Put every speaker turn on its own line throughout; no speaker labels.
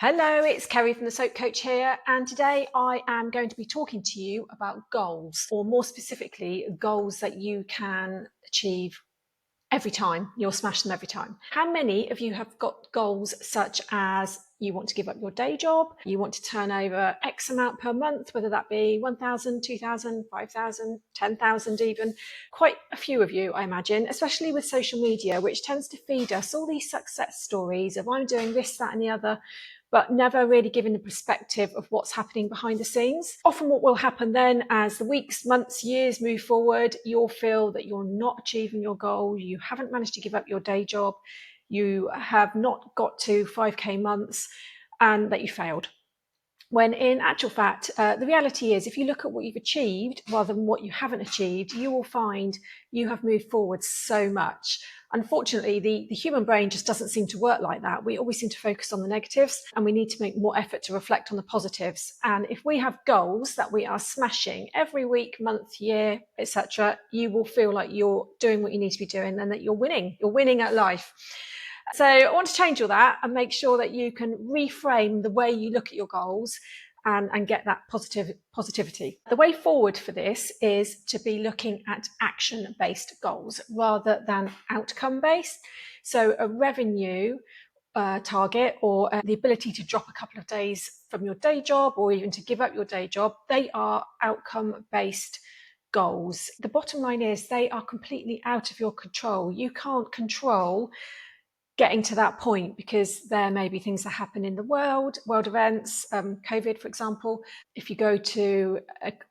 Hello, it's Kerry from the Soap Coach here, and today I am going to be talking to you about goals, or more specifically, goals that you can achieve every time. You'll smash them every time. How many of you have got goals such as you want to give up your day job, you want to turn over X amount per month, whether that be 1,000, 2,000, 5,000, 10,000 even? Quite a few of you, I imagine, especially with social media, which tends to feed us all these success stories of I'm doing this, that and the other, but never really giving the perspective of what's happening behind the scenes. Often what will happen then, as the weeks, months, years move forward, you'll feel that you're not achieving your goal, you haven't managed to give up your day job, you have not got to 5K months, and that you failed. When in actual fact, the reality is, if you look at what you've achieved rather than what you haven't achieved, you will find you have moved forward so much. Unfortunately, the human brain just doesn't seem to work like that. We always seem to focus on the negatives, and we need to make more effort to reflect on the positives. And if we have goals that we are smashing every week, month, year, etc., you will feel like you're doing what you need to be doing and that you're winning. You're winning at life. So I want to change all that and make sure that you can reframe the way you look at your goals and get that positivity. The way forward for this is to be looking at action-based goals rather than outcome-based. So a revenue target or the ability to drop a couple of days from your day job or even to give up your day job, they are outcome-based goals. The bottom line is they are completely out of your control. You can't control getting to that point because there may be things that happen in the world events, COVID, for example. If you go to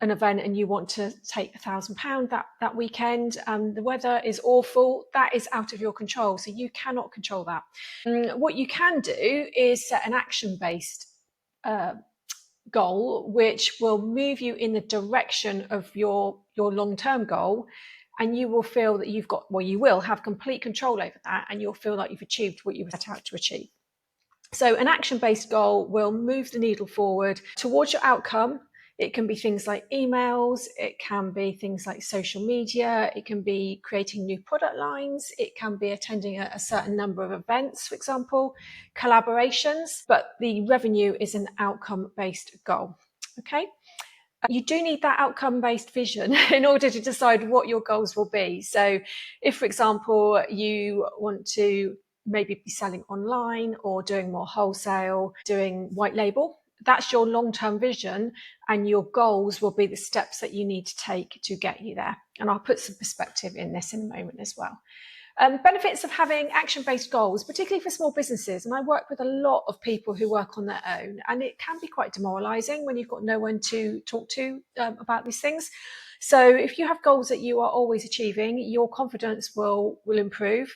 an event and you want to take £1,000 that weekend, the weather is awful, that is out of your control. So you cannot control that. What you can do is set an action-based goal, which will move you in the direction of your long-term goal. And you will feel that you will have complete control over that, and you'll feel like you've achieved what you were set out to achieve. So an action-based goal will move the needle forward towards your outcome. It can be things like emails, it can be things like social media, it can be creating new product lines, it can be attending a certain number of events, for example, collaborations, but the revenue is an outcome-based goal, okay? You do need that outcome-based vision in order to decide what your goals will be. So if, for example, you want to maybe be selling online or doing more wholesale, doing white label, that's your long-term vision, and your goals will be the steps that you need to take to get you there. And I'll put some perspective in this in a moment as well. Benefits of having action-based goals, particularly for small businesses. And I work with a lot of people who work on their own, and it can be quite demoralizing when you've got no one to talk to about these things. So if you have goals that you are always achieving, your confidence will improve.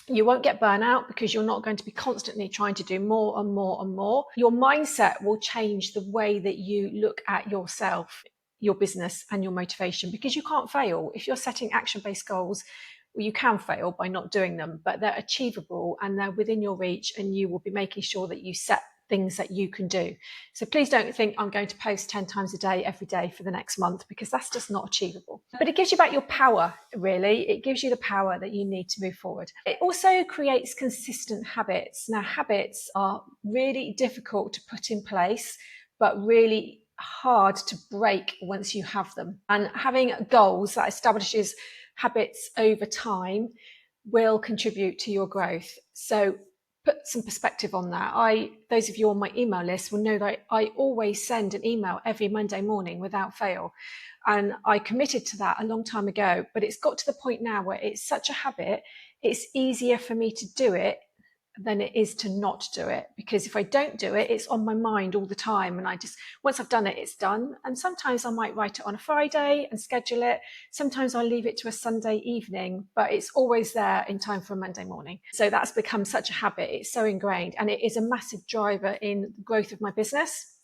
You won't get burnout because you're not going to be constantly trying to do more and more and more. Your mindset will change the way that you look at yourself, your business, and your motivation, because you can't fail. If you're setting action-based goals, well, you can fail by not doing them, but they're achievable and they're within your reach, and you will be making sure that you set things that you can do. So please don't think I'm going to post 10 times a day every day for the next month, because that's just not achievable. But it gives you back your power, really. It gives you the power that you need to move forward. It also creates consistent habits. Now, habits are really difficult to put in place, but really hard to break once you have them. And having goals that establishes habits over time will contribute to your growth. So put some perspective on that. Those of you on my email list will know that I always send an email every Monday morning without fail. And I committed to that a long time ago, but it's got to the point now where it's such a habit, it's easier for me to do it than it is to not do it, because if I don't do it, it's on my mind all the time, and once I've done it, it's done. And sometimes I might write it on a Friday and schedule it, sometimes I leave it to a Sunday evening, but it's always there in time for a Monday morning. So that's become such a habit, it's so ingrained, and it is a massive driver in the growth of my business.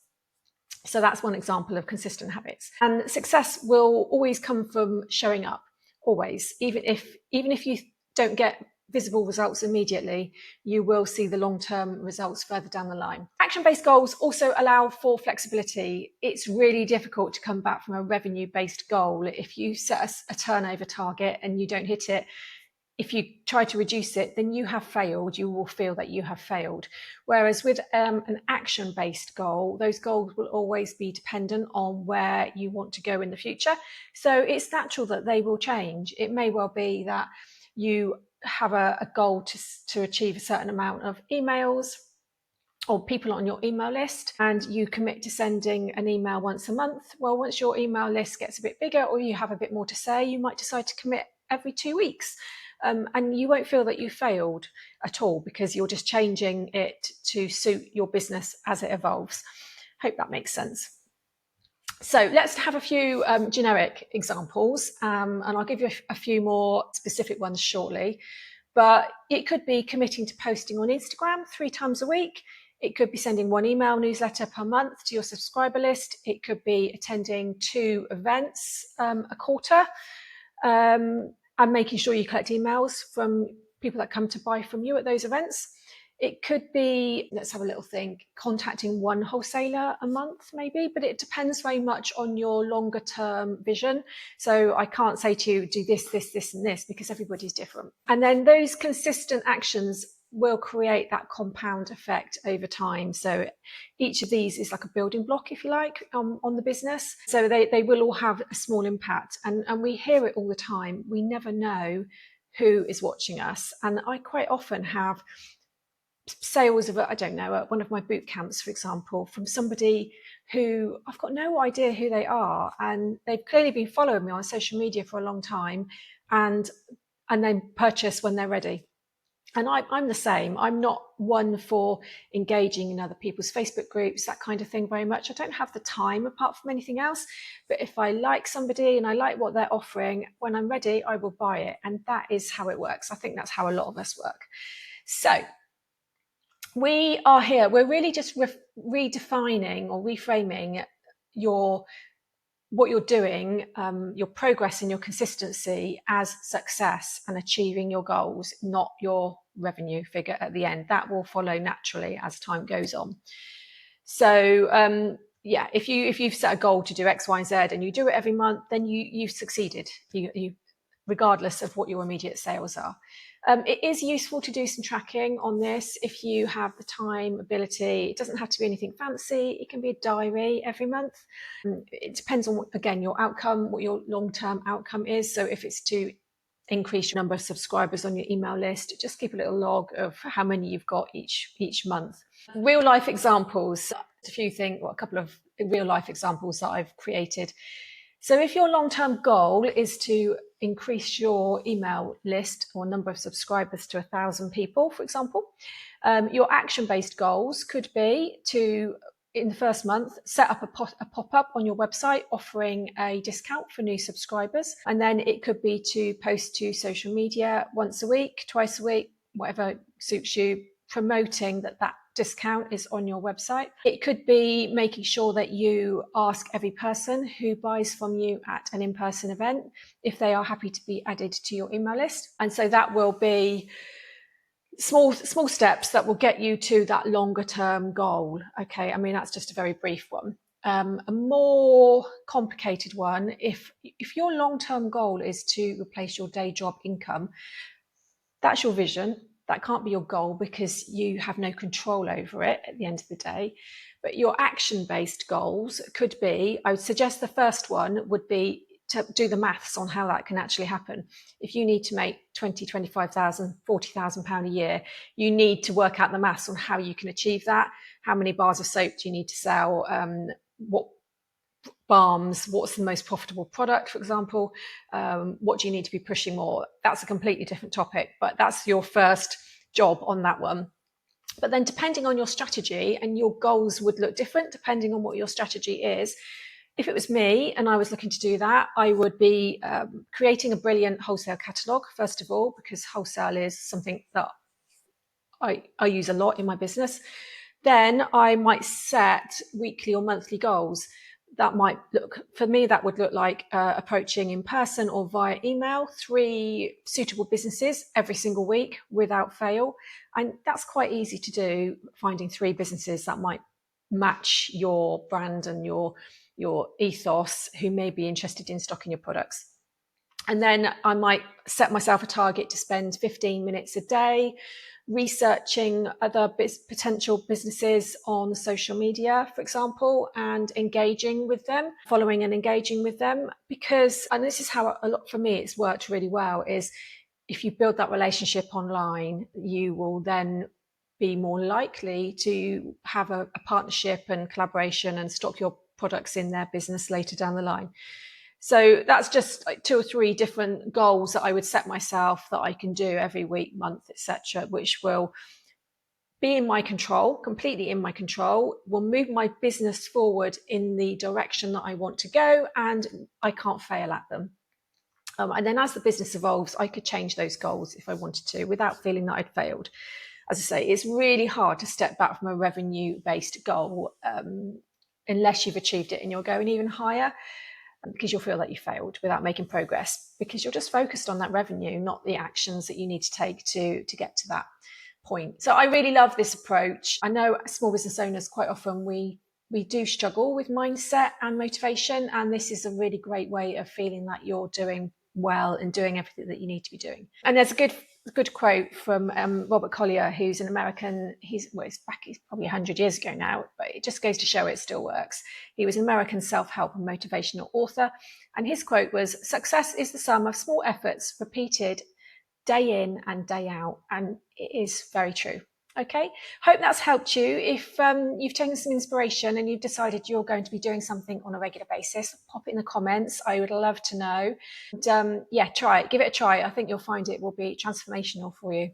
So that's one example of consistent habits. And success will always come from showing up, always. Even if you don't get visible results immediately, you will see the long-term results further down the line. Action-based goals also allow for flexibility. It's really difficult to come back from a revenue-based goal. If you set a turnover target and you don't hit it, if you try to reduce it, then you have failed. You will feel that you have failed. Whereas with an action-based goal, those goals will always be dependent on where you want to go in the future. So it's natural that they will change. It may well be that you have a goal to achieve a certain amount of emails or people on your email list, and you commit to sending an email once a month. Well, once your email list gets a bit bigger or you have a bit more to say, you might decide to commit every 2 weeks. And you won't feel that you failed at all, because you're just changing it to suit your business as it evolves. Hope that makes sense. So let's have a few generic examples, and I'll give you a few more specific ones shortly. But it could be committing to posting on Instagram 3 times a week. It could be sending 1 email newsletter per month to your subscriber list. It could be attending 2 events a quarter, and making sure you collect emails from people that come to buy from you at those events. It could be, let's have a little think, contacting 1 wholesaler a month maybe, but it depends very much on your longer term vision. So I can't say to you, do this, this, this, and this, because everybody's different. And then those consistent actions will create that compound effect over time. So each of these is like a building block, if you like, on the business. So they will all have a small impact. And we hear it all the time. We never know who is watching us. And I quite often have sales of, I don't know, at one of my boot camps, for example, from somebody who I've got no idea who they are, and they've clearly been following me on social media for a long time, and then purchase when they're ready. And I'm the same. I'm not one for engaging in other people's Facebook groups, that kind of thing, very much. I don't have the time apart from anything else. But if I like somebody and I like what they're offering, when I'm ready, I will buy it. And that is how it works. I think that's how a lot of us work. So we are here. We're really just redefining or reframing what you're doing, your progress and your consistency as success and achieving your goals, not your revenue figure at the end. That will follow naturally as time goes on. So yeah, if you've set a goal to do X, Y, and Z and you do it every month, then you've succeeded. You regardless of what your immediate sales are. It is useful to do some tracking on this if you have the time, ability. It doesn't have to be anything fancy. It can be a diary every month. It depends on, again, your outcome, what your long-term outcome is. So if it's to increase your number of subscribers on your email list, just keep a little log of how many you've got each month. Real life examples, a couple of real life examples that I've created. So if your long-term goal is to increase your email list or number of subscribers to 1,000 people, for example, your action-based goals could be to, in the first month, set up a pop-up on your website offering a discount for new subscribers. And then it could be to post to social media once a week, twice a week, whatever suits you, promoting that discount is on your website. It could be making sure that you ask every person who buys from you at an in-person event if they are happy to be added to your email list. And so that will be small steps that will get you to that longer term goal. Okay, I mean, that's just a very brief one. A more complicated one, if your long-term goal is to replace your day job income, that's your vision. That can't be your goal because you have no control over it at the end of the day. But your action-based goals could be, I would suggest the first one would be to do the maths on how that can actually happen. If you need to make 20, 25,000, 40,000 pound a year, you need to work out the maths on how you can achieve that. How many bars of soap do you need to sell? What balms, what's the most profitable product, for example, what do you need to be pushing more? That's a completely different topic, but that's your first job on that one. But then depending on your strategy, and your goals would look different depending on what your strategy is. If it was me and I was looking to do that, I would be creating a brilliant wholesale catalogue, first of all, because wholesale is something that I use a lot in my business. Then I might set weekly or monthly goals. That might look, for me, that would look like approaching in person or via email 3 suitable businesses every single week without fail. And that's quite easy to do, finding 3 businesses that might match your brand and your ethos, who may be interested in stocking your products. And then I might set myself a target to spend 15 minutes a day researching other potential businesses on social media, for example, and engaging with them, following and engaging with them. Because, and this is how a lot for me it's worked really well, is if you build that relationship online, you will then be more likely to have a partnership and collaboration and stock your products in their business later down the line. So that's just like 2 or 3 different goals that I would set myself that I can do every week, month, etc., which will be in my control, completely in my control, will move my business forward in the direction that I want to go, and I can't fail at them. And then as the business evolves, I could change those goals if I wanted to without feeling that I'd failed. As I say, it's really hard to step back from a revenue-based goal unless you've achieved it and you're going even higher, because you'll feel that you failed without making progress, because you're just focused on that revenue, not the actions that you need to take to get to that point. So I really love this approach. I know small business owners, quite often we do struggle with mindset and motivation, and this is a really great way of feeling that you're doing well and doing everything that you need to be doing. And there's a good quote from Robert Collier, who's an American. He's probably 100 years ago now, but it just goes to show it still works. He was an American self-help and motivational author, and his quote was, "Success is the sum of small efforts repeated day in and day out." And it is very true. Okay, hope that's helped you. If you've taken some inspiration and you've decided you're going to be doing something on a regular basis, pop it in the comments. I would love to know. And yeah, try it, give it a try. I think you'll find it will be transformational for you.